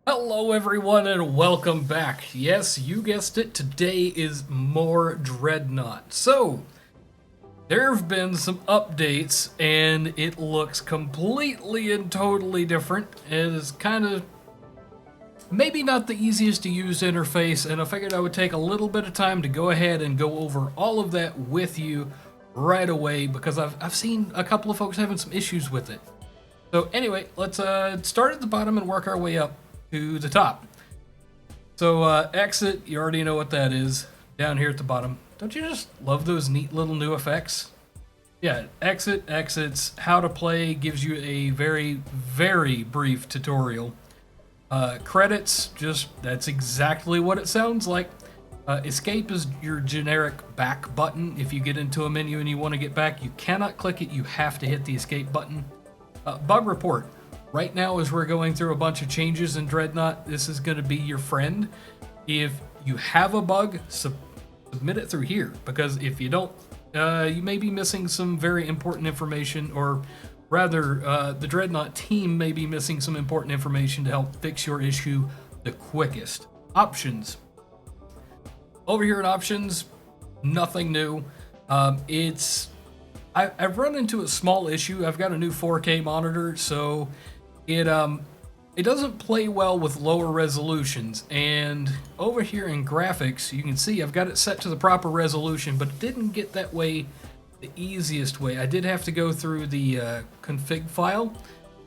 Hello everyone and welcome back. Yes, you guessed it, today is more Dreadnought. So, there have been some updates and it looks completely and totally different. It is kind of maybe not the easiest to use interface, and I figured I would take a little bit of time to go ahead and go over all of that with you right away because I've seen a couple of folks having some issues with it. So anyway, let's start at the bottom and work our way up to the top. So exit, you already know what that is, down here at the bottom. Don't you just love those neat little new effects? Yeah, exit, exits, how to play gives you a very, very brief tutorial. Credits, just that's exactly what it sounds like. Escape is your generic back button. If you get into a menu and you want to get back, you cannot click it, you have to hit the escape button. Bug report. Right now, as we're going through a bunch of changes in Dreadnought, this is going to be your friend. If you have a bug, submit it through here, because if you don't, you may be missing some very important information, or rather, the Dreadnought team may be missing some important information to help fix your issue the quickest. Options. Over here in options, nothing new. I've run into a small issue. I've got a new 4K monitor, so it doesn't play well with lower resolutions. And over here in graphics, you can see I've got it set to the proper resolution, but it didn't get that way the easiest way. I did have to go through the config file.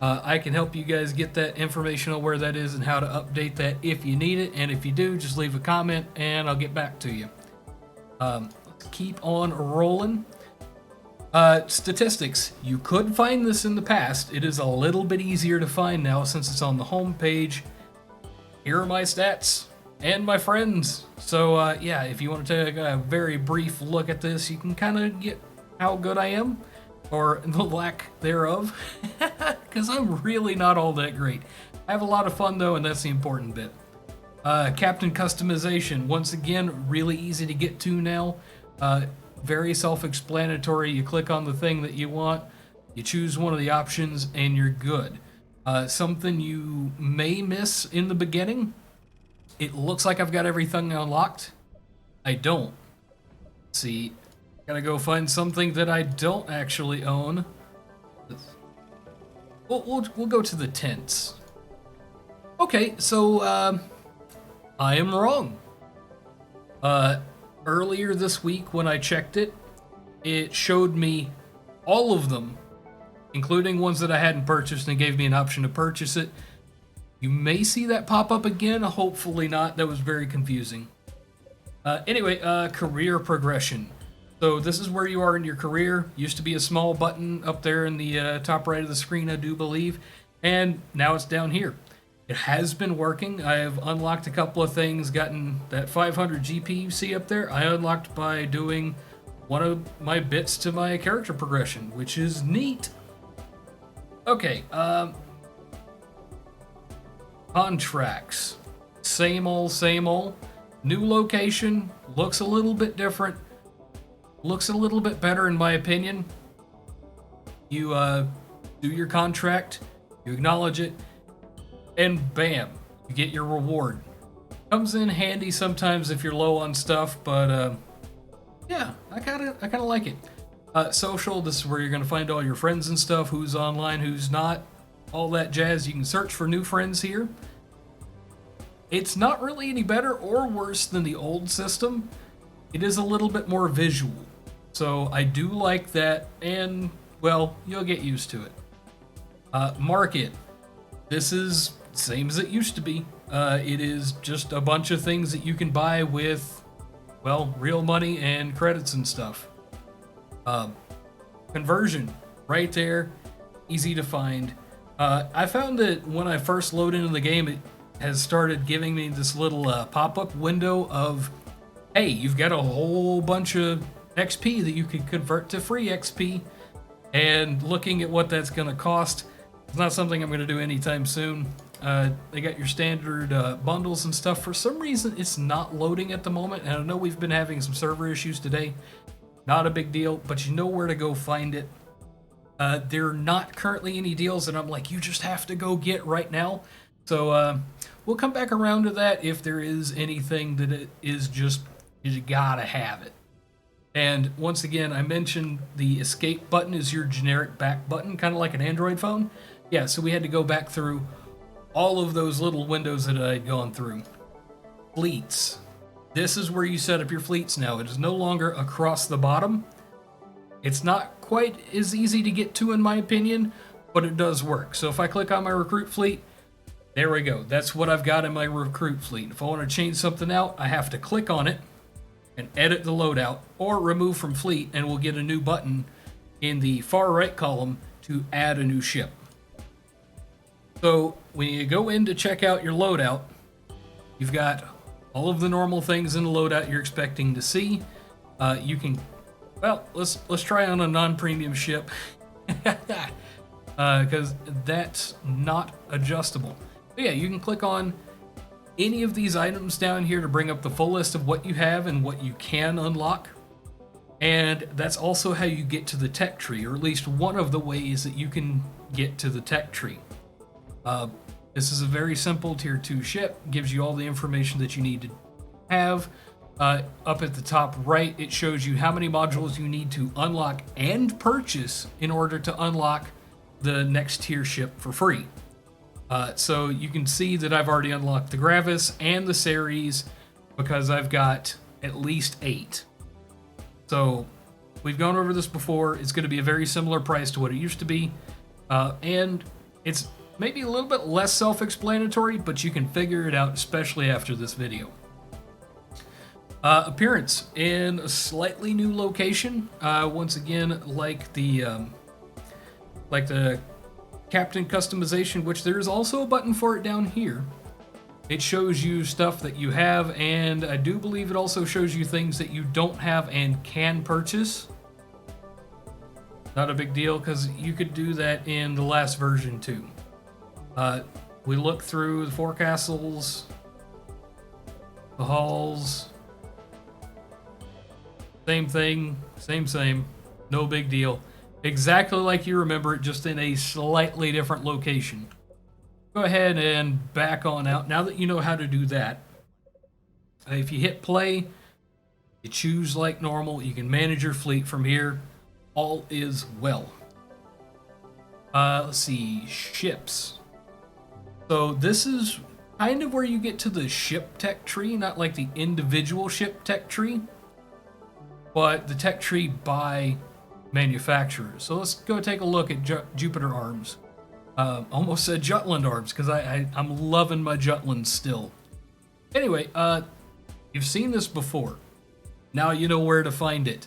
I can help you guys get that information on where that is and how to update that if you need it. And if you do, just leave a comment and I'll get back to you. Let's keep on rolling. Statistics. You could find this in the past. It is a little bit easier to find now since it's on the home page. Here are my stats and my friends. So yeah, if you want to take a very brief look at this, you can kind of get how good I am, or the lack thereof, because I'm really not all that great. I have a lot of fun though, and that's the important bit. Captain customization. Once again, really easy to get to now. Very self-explanatory. You click on the thing that you want, you choose one of the options, and you're good. Something you may miss in the beginning. It looks like I've got everything unlocked. I don't. Let's see, gotta go find something that I don't actually own. We'll go to the tents. Okay, so I am wrong. Earlier this week when I checked it, it showed me all of them, including ones that I hadn't purchased, and it gave me an option to purchase it. You may see that pop up again, hopefully not. That was very confusing. Anyway, career progression. So this is where you are in your career. Used to be a small button up there in the top right of the screen, I do believe, and now it's down here. It has been working. I have unlocked a couple of things, gotten that 500 GP you see up there. I unlocked by doing one of my bits to my character progression, which is neat. Okay, contracts. Same old, same old. New location, looks a little bit different. Looks a little bit better in my opinion. You do your contract, you acknowledge it, and bam, you get your reward. Comes in handy sometimes if you're low on stuff, but yeah, I kind of like it. Social, this is where you're gonna find all your friends and stuff, who's online, who's not, all that jazz. You can search for new friends here. It's not really any better or worse than the old system. It is a little bit more visual, so I do like that, and well, you'll get used to it. Market. This is same as it used to be. It is just a bunch of things that you can buy with, well, real money and credits and stuff. Conversion, right there, easy to find. I found that when I first load into the game, it has started giving me this little pop-up window of, hey, you've got a whole bunch of XP that you can convert to free XP, and looking at what that's going to cost, it's not something I'm going to do anytime soon. They got your standard bundles and stuff. For some reason, it's not loading at the moment, and I know we've been having some server issues today. Not a big deal, but you know where to go find it. There are not currently any deals that I'm like, you just have to go get right now. So we'll come back around to that if there is anything that it is just, you gotta have it. And once again, I mentioned the escape button is your generic back button, kind of like an Android phone. Yeah, so we had to go back through all of those little windows that I'd gone through. Fleets. This is where you set up your fleets now. It is no longer across the bottom. It's not quite as easy to get to in my opinion, but it does work. So if I click on my recruit fleet, there we go. That's what I've got in my recruit fleet. If I want to change something out, I have to click on it and edit the loadout or remove from fleet, and we'll get a new button in the far right column to add a new ship. So when you go in to check out your loadout, you've got all of the normal things in the loadout you're expecting to see. You can, well, let's try on a non-premium ship because that's not adjustable. But yeah, you can click on any of these items down here to bring up the full list of what you have and what you can unlock. And that's also how you get to the tech tree, or at least one of the ways that you can get to the tech tree. This is a very simple tier 2 ship, gives you all the information that you need to have. Up at the top right, it shows you how many modules you need to unlock and purchase in order to unlock the next tier ship for free. So you can see that I've already unlocked the Gravis and the Ceres because I've got at least 8. So we've gone over this before. It's going to be a very similar price to what it used to be. And it's maybe a little bit less self-explanatory, but you can figure it out, especially after this video. Appearance in a slightly new location. Once again, like the captain customization, which there is also a button for it down here. It shows you stuff that you have, and I do believe it also shows you things that you don't have and can purchase. Not a big deal, because you could do that in the last version too. We look through the forecastles, the halls, same thing, same, no big deal. Exactly like you remember it, just in a slightly different location. Go ahead and back on out. Now that you know how to do that, if you hit play, you choose like normal, you can manage your fleet from here. All is well. Let's see, ships. So this is kind of where you get to the ship tech tree, not like the individual ship tech tree, but the tech tree by manufacturers. So let's go take a look at Jupiter arms. Almost said Jutland arms because I'm loving my Jutland still. Anyway, you've seen this before. Now you know where to find it.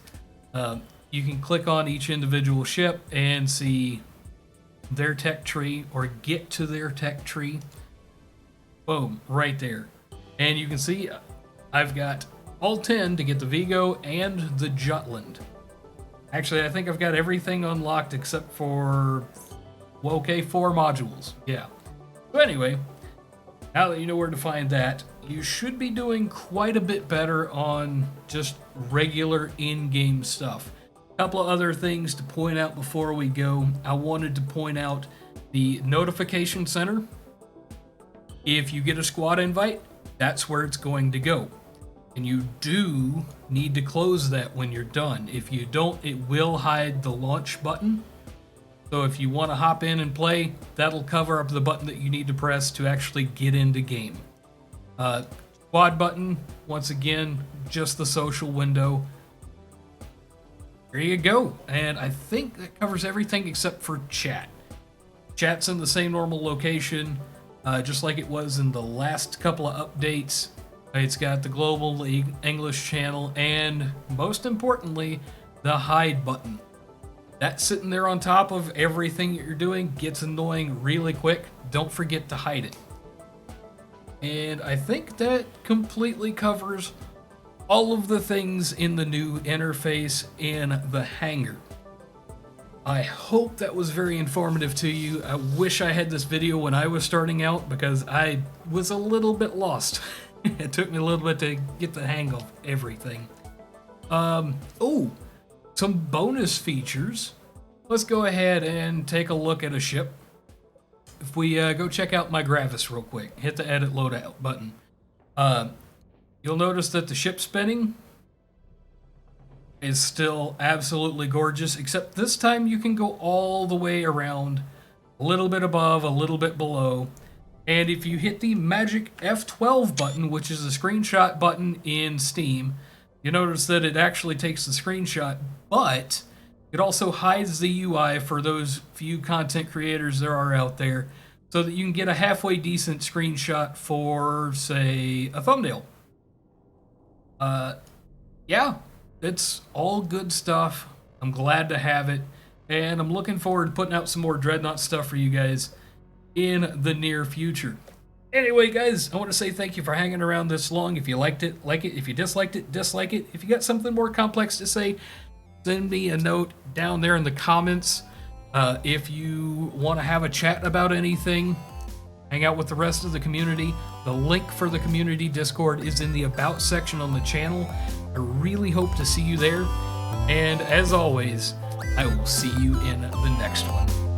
You can click on each individual ship and see their tech tree or get to their tech tree. Boom, right there. And you can see I've got all 10 to get the Vigo and the Jutland. Actually, I think I've got everything unlocked except for, well, okay, 4 modules. Yeah. So anyway, now that you know where to find that, you should be doing quite a bit better on just regular in-game stuff. A couple of other things to point out before we go. I wanted to point out the notification center. If you get a squad invite, that's where it's going to go. And you do need to close that when you're done. If you don't, it will hide the launch button. So if you want to hop in and play, that'll cover up the button that you need to press to actually get into game. Squad button, once again, just the social window. There you go. And I think that covers everything except for chat. Chat's in the same normal location, just like it was in the last couple of updates. It's got the global English channel and, most importantly, the hide button. That sitting there on top of everything that you're doing gets annoying really quick. Don't forget to hide it. And I think that completely covers all of the things in the new interface in the Hangar. I hope that was very informative to you. I wish I had this video when I was starting out because I was a little bit lost. It took me a little bit to get the hang of everything. Oh, some bonus features. Let's go ahead and take a look at a ship. if we go check out my Gravis real quick, hit the edit loadout button, you'll notice that the ship spinning is still absolutely gorgeous, except this time you can go all the way around, a little bit above, a little bit below. And if you hit the magic F12 button, which is the screenshot button in Steam, you notice that it actually takes the screenshot, but it also hides the UI for those few content creators there are out there, so that you can get a halfway decent screenshot for, say, a thumbnail. Yeah, it's all good stuff. I'm glad to have it, and I'm looking forward to putting out some more Dreadnought stuff for you guys in the near future. Anyway, guys, I want to say thank you for hanging around this long. If you liked it, like it. If you disliked it, dislike it. If you got something more complex to say, send me a note down there in the comments. If you want to have a chat about anything, hang out with the rest of the community, the link for the community Discord is in the About section on the channel. I really hope to see you there. And as always, I will see you in the next one.